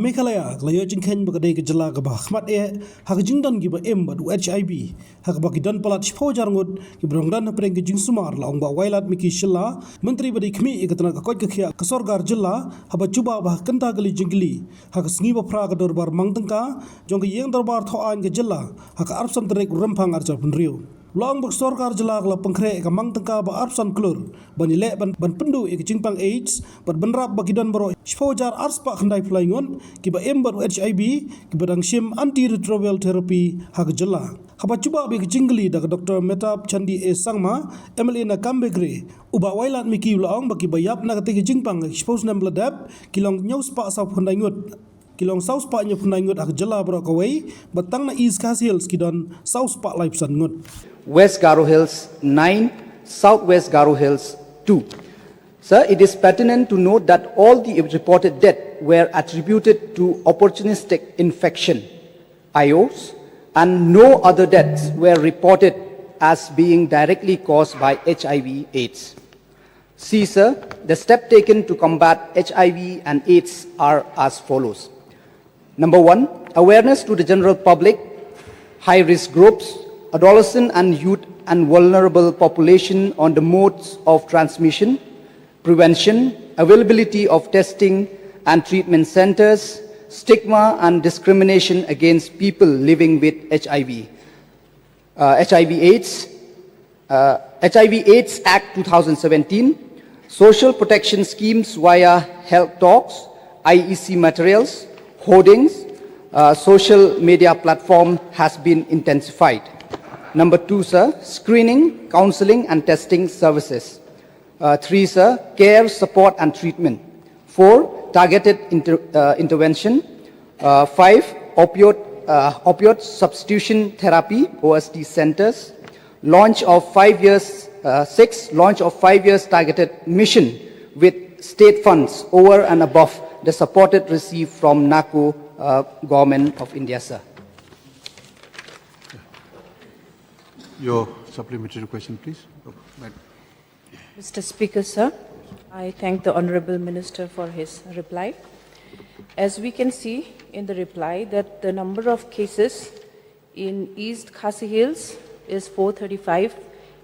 Meghalaya, Layo Jingken Bagade Jalaga Bahmat E, Hak Jingdon give M but HIV, Hak Bakidan Palat Hajar Ngut, Gibrangdan Prengi Jingsumar, Long Wailat Miki Shilla, Mentri Badi Kmi Ekatana Koika Kasorgar Jilla, Habachuba Bakantagali Jingli, Hak Sniba Praga Dorbar Mangtanka, Jonga Yang Dorbar Toan Gajilla, Hak Arpsan Trek Rampang Arjapun Rio. Long Baksorgar Jalag La Pankre Kamang Tanka ba Arpsan Klur, Banile ban Pendu Ek Jingpang AIDS, but Benrap Bakidan Baro, Hajar Arspa Handai Flyingon, Kiba Ember HIV, Kibadang Shim Antiretroviral therapy Hagajala. Habachuba Big Jingli da Dr. Metap Chandi E Sangma, Emily na Kambegre, Uba Wailat Miki Long Bakibayap Nagatiki Jingpang, expose Nambladab, Kilong Nyospa South Ngut. Kilong South Part Ngut Hagajala Brokaway, but Tangna East Cas Hills Kidon, South Part Lipes and Ngut. West Garo Hills 9, Southwest Garo Hills 2. Sir, it is pertinent to note that all the reported deaths were attributed to opportunistic infection, IOs, and no other deaths were reported as being directly caused by HIV/AIDS. See, sir, the steps taken to combat HIV and AIDS are as follows. Number 1, awareness to the general public, high-risk groups, adolescent and youth and vulnerable population on the modes of transmission, prevention, availability of testing and treatment centers, stigma and discrimination against people living with HIV. HIV/AIDS Act 2017, social protection schemes via health talks, IEC materials, hoardings, social media platform has been intensified. Number 2, sir, screening, counseling and testing services. 3, sir, care, support and treatment. 4, targeted intervention. 5, opioid substitution therapy, OST centers. Launch of 5 years, 6, launch of 5 years targeted mission with state funds over and above the supported received from NACO government of India, sir. Your supplementary question, please. Mr. Speaker, sir, I thank the Honorable Minister for his reply. As we can see in the reply that the number of cases in East Khasi Hills is 435,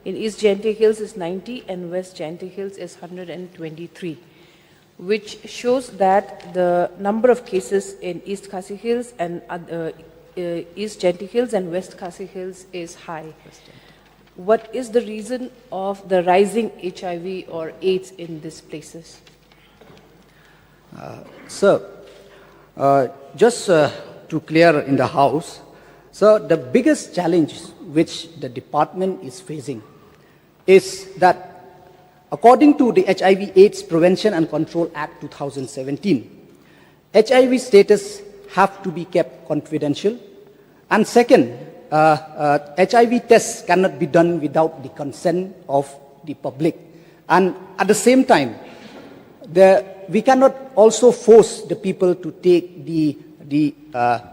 in East Jaintia Hills is 90 and West Jaintia Hills is 123, which shows that the number of cases in East Khasi Hills and East Jaintia Hills and West Khasi Hills is high. What is the reason of the rising HIV or AIDS in these places? Sir, just to clear in the House, sir, the biggest challenge which the department is facing is that according to the HIV/AIDS Prevention and Control Act 2017, HIV status have to be kept confidential. And second, HIV tests cannot be done without the consent of the public. And at the same time, we cannot also force the people to take the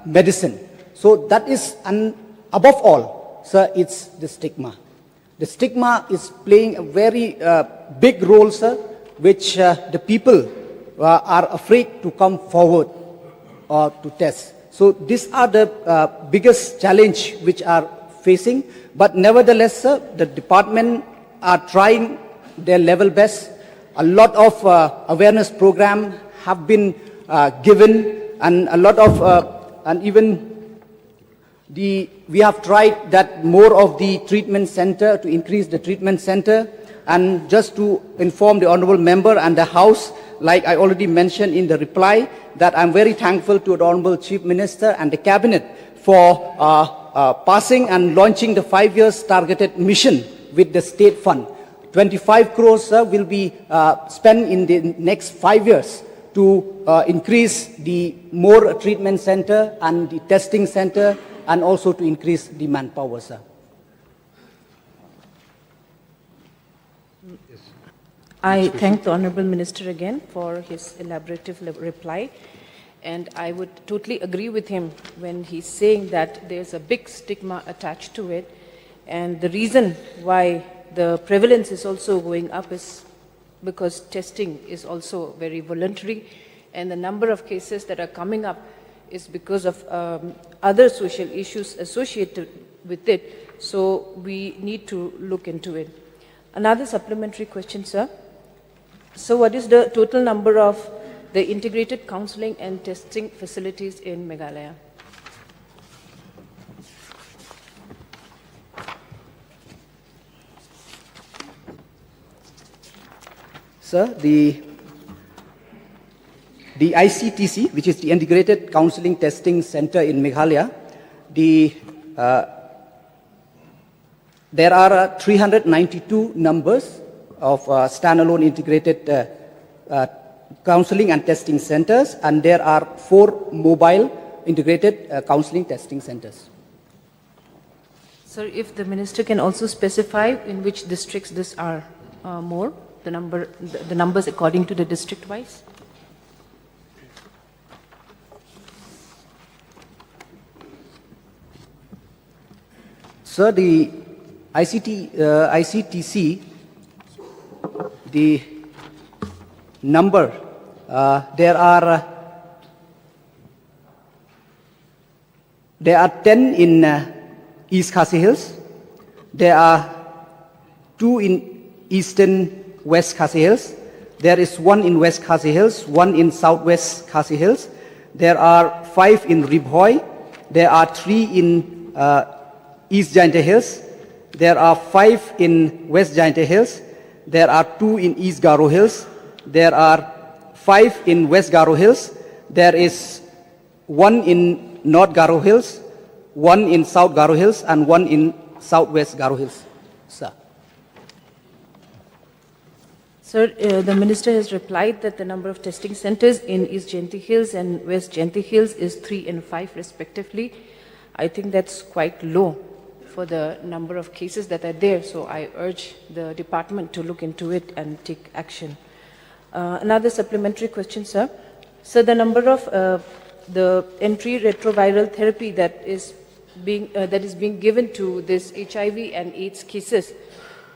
medicine. So that is, and above all, sir, it's the stigma. The stigma is playing a very big role, sir, which the people are afraid to come forward or to test. So these are the biggest challenge which are facing. But nevertheless, sir, the department are trying their level best. A lot of awareness program have been given, and a lot of and even we have tried that more of the treatment center, to increase the treatment center. And just to inform the honorable member and the House, like I already mentioned in the reply, that I'm very thankful to the Honorable Chief Minister and the Cabinet for passing and launching the 5 years targeted mission with the state fund. 25 crores will be spent in the next 5 years to increase the more treatment center and the testing center, and also to increase the manpower, sir. I thank the Honorable Minister again for his elaborative reply, and I would totally agree with him when he's saying that there's a big stigma attached to it, and the reason why the prevalence is also going up is because testing is also very voluntary, and the number of cases that are coming up is because of other social issues associated with it. So we need to look into it. Another supplementary question, sir. So what is the total number of the integrated counseling and testing facilities in Meghalaya? Sir, the ICTC, which is the Integrated Counseling Testing Center in Meghalaya, there are 392 numbers of standalone integrated counseling and testing centers, and there are 4 mobile integrated counseling testing centers. Sir, if the minister can also specify in which districts this are more, the numbers according to the district wise. Sir, the ICTC, the number, there are 10 in East Khasi Hills, there are 2 in Eastern West Khasi Hills, there is 1 in West Khasi Hills, 1 in Southwest Khasi Hills, there are 5 in Ribhoi, there are 3 in East Jainte Hills, there are 5 in West Jainte Hills, there are 2 in East Garo Hills, there are 5 in West Garo Hills, there is 1 in North Garo Hills, 1 in South Garo Hills, and 1 in Southwest Garo Hills. Sir. Sir, the minister has replied that the number of testing centers in East Jainte Hills and West Jainte Hills is 3 and 5 respectively. I think that's quite low for the number of cases that are there, so I urge the department to look into it and take action. Another supplementary question, sir. So the number of the antiretroviral therapy that is being given to this HIV and AIDS cases,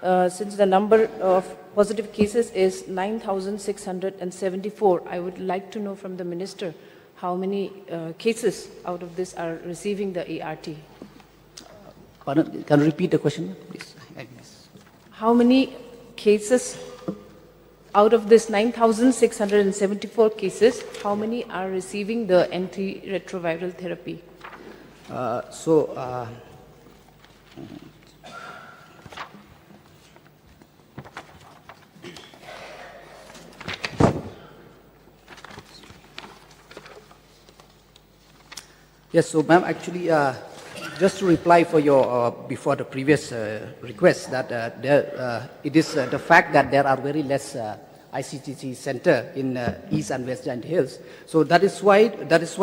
since the number of positive cases is 9,674, I would like to know from the minister how many cases out of this are receiving the ART. Pardon, can you repeat the question, please? How many cases out of this 9,674 cases, how many are receiving the antiretroviral therapy? Yes, so ma'am, actually, just to reply for your, before the previous request, that it is the fact that there are very less ICTC center in East and West Jainte Hills. So that is why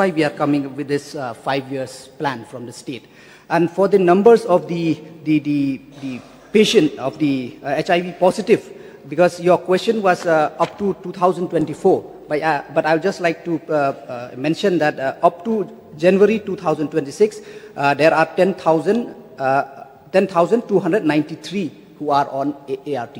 we are coming up with this 5 years plan from the state. And for the numbers of the patient of the HIV positive, because your question was up to 2024, but I would just like to mention that up to January 2026, there are 10,293 who are on ART.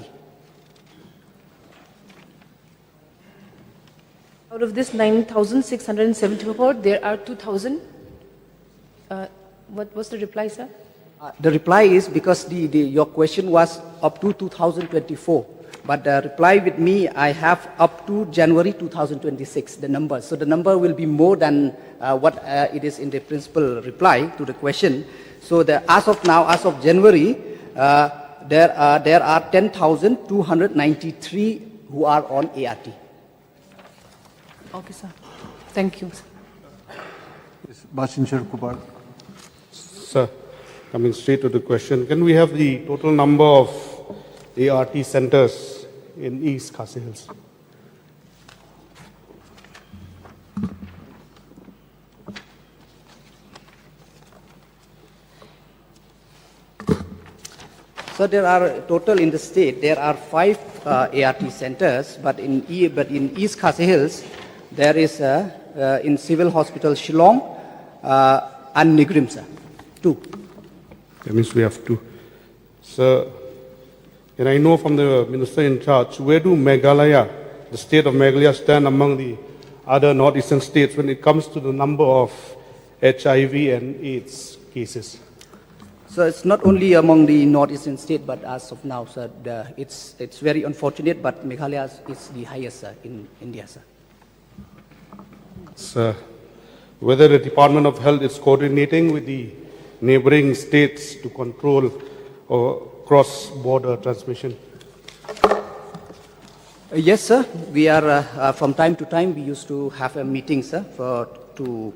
Out of this 9,674, there are 2,000. What was the reply, sir? The reply is because your question was up to 2024. But the reply with me, I have up to January 2026, the number. So the number will be more than what it is in the principal reply to the question. So as of now, as of January, there are 10,293 who are on ART. Okay, sir. Thank you. Bhasinchar Kumar. Sir, coming straight to the question, can we have the total number of ART centers in East Khasi Hills? So there are total in the state, there are 5 ART centers, but in East Khasi Hills, there is in Civil Hospital Shillong and Nigrim, sir. 2. That means we have 2. Sir, and I know from the minister in charge, where do Meghalaya, the state of Meghalaya, stand among the other northeastern states when it comes to the number of HIV and AIDS cases? So it's not only among the northeastern state, but as of now, sir, it's very unfortunate, but Meghalaya is the highest, sir, in India, sir. Sir, whether the Department of Health is coordinating with the neighboring states to control cross-border transmission? Yes, sir. We are from time to time. We used to have a meeting, sir, to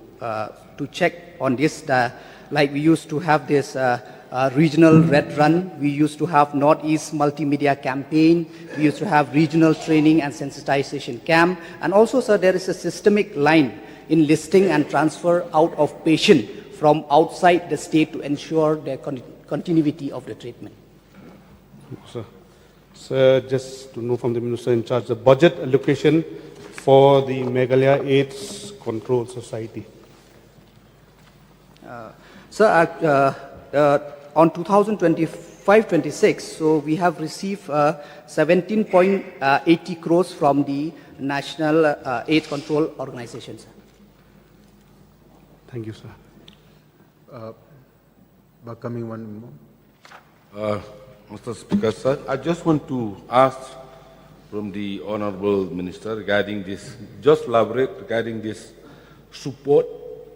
check on this. Like we used to have this regional red run. We used to have Northeast multimedia campaign. We used to have regional training and sensitization camp. And also, sir, there is a systemic line in listing and transfer out of patient from outside the state to ensure the continuity of the treatment. Sir. Sir, just to know from the Minister in charge, the budget allocation for the Meghalaya AIDS Control Society. Sir, on 2025-26, so we have received 17.80 crores from the National AIDS Control Organization, sir. Thank you, sir. Coming one more. Mr. Speaker, sir, I just want to ask from the Honorable Minister regarding this, just elaborate regarding this support,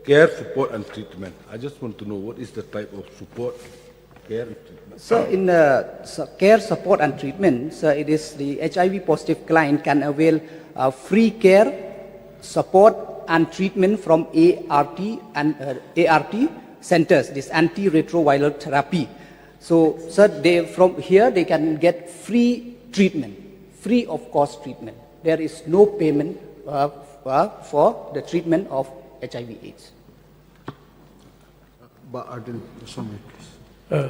care, support and treatment. I just want to know what is the type of support, care and treatment. So in care, support and treatment, so it is the HIV positive client can avail free care, support and treatment from ART and ART centers, this antiretroviral therapy. So, sir, from here they can get free treatment, free of cost treatment. There is no payment for the treatment of HIV/AIDS.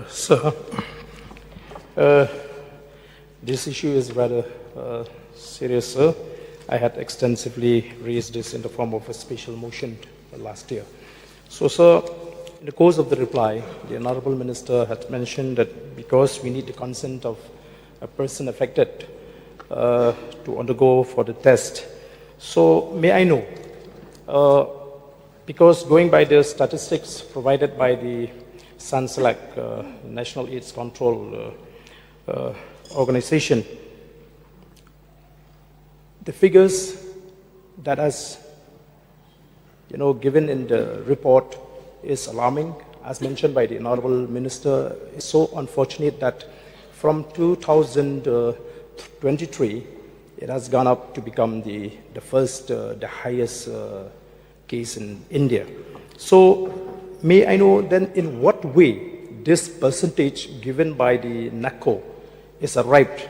Sir, this issue is rather serious, sir. I had extensively raised this in the form of a special motion last year. So, sir, in the course of the reply, the Honorable Minister had mentioned that because we need the consent of a person affected to undergo for the test. So, may I know, because going by the statistics provided by the SANSELAC, National AIDS Control Organization, the figures that has, given in the report is alarming. As mentioned by the Honorable Minister, it's so unfortunate that from 2023, it has gone up to become the highest case in India. So, may I know then in what way this percentage given by the NACO is arrived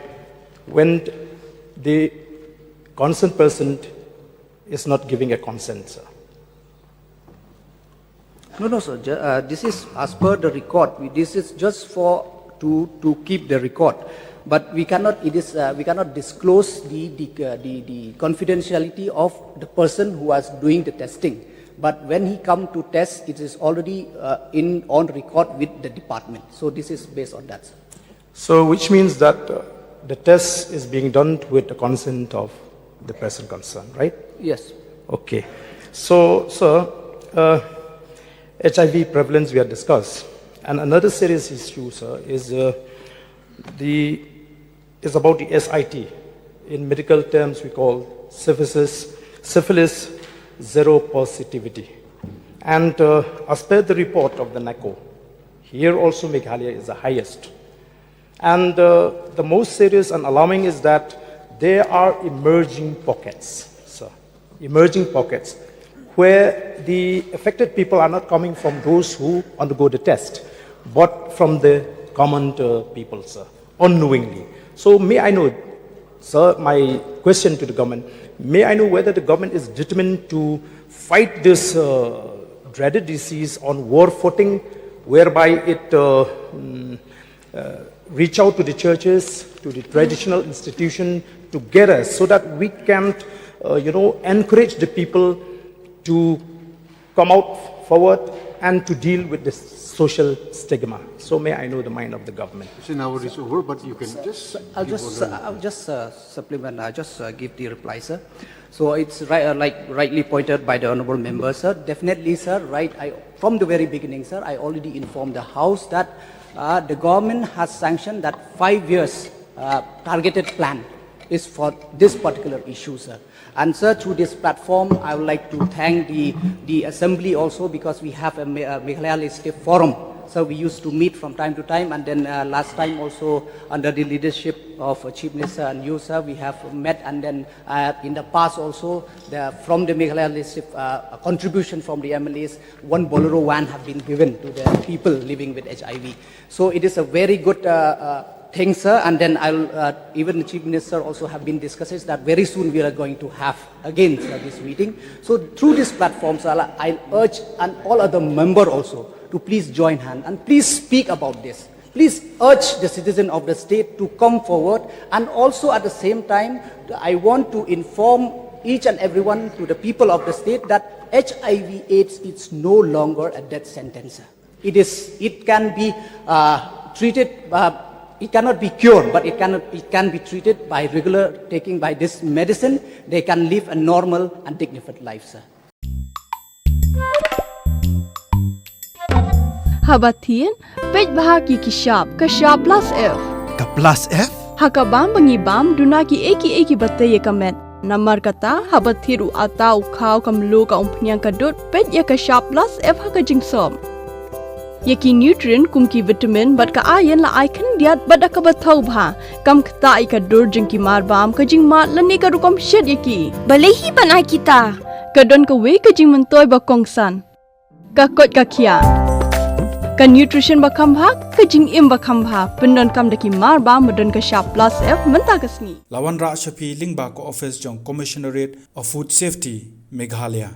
when the concerned person is not giving a consent, sir? No, sir. This is as per the record. This is just to keep the record, but we cannot. We cannot disclose the confidentiality of the person who was doing the testing. But when he come to test, it is already on record with the department. So this is based on that, sir. So, which means that the test is being done with the consent of the person concerned, right? Yes. Okay. So, sir, HIV prevalence we have discussed, and another serious issue, sir, is about the SIT. In medical terms, we call syphilis zero positivity. And as per the report of the NACO, here also Meghalaya is the highest. And the most serious and alarming is that there are emerging pockets, sir, where the affected people are not coming from those who undergo the test, but from the common people, sir, unknowingly. So may I know, sir, my question to the government, may I know whether the government is determined to fight this dreaded disease on war footing, whereby it reach out to the churches, to the traditional institution together, so that we can, encourage the people to come out forward and to deal with this social stigma. So may I know the mind of the government? See, now it is over, but you can just... I'll just supplement, I'll just give the reply, sir. So it's right, like rightly pointed by the honorable member, sir. Definitely, sir, right, from the very beginning, sir, I already informed the House that the government has sanctioned that 5 years targeted plan is for this particular issue, sir. And sir, through this platform, I would like to thank the Assembly also, because we have a Meghalaya Legislative Forum. So we used to meet from time to time, and then last time also under the leadership of Chief Minister and you, sir, we have met, and then in the past also, from the Meghalaya Legislative contribution from the MLAs, 1 Bolero van have been given to the people living with HIV. So it is a very good thing, sir, and then even the Chief Minister also have been discussing that very soon we are going to have again, sir, this meeting. So through this platform, sir, I urge and all other members also to please join hand and please speak about this. Please urge the citizen of the state to come forward, and also at the same time, I want to inform each and everyone, to the people of the state, that HIV/AIDS is no longer a death sentence. It can be treated. It cannot be cured, but it can be treated by regular taking by this medicine. They can live a normal and dignified life, sir. Habatin, page bahagi kishap, kashap plus F. Ka plus F? Hakabam bangibam dunaki eki batay kamet. Namar kata habathiru atau kau kamlu ka umpnyang kadut page ya kashap plus F hakajingsom. Yaki nutrient kumki vitamin bat ka iron la icon diat bat ka bathau bha kam kta ikadur jingki marbam ka jingmat lani ka rukom shed yaki. Balehi banai kita. Kadon ka we ka jing mentoy ba kongsan. Ka kot ka kia. Ka nutrition ba khambha ka jing im ba khambha pendon kam daki marba medon ka sharp plus F menta kasni. Lawan Ra Shafi Lingba ko office jong Commissionerate of Food Safety Meghalaya.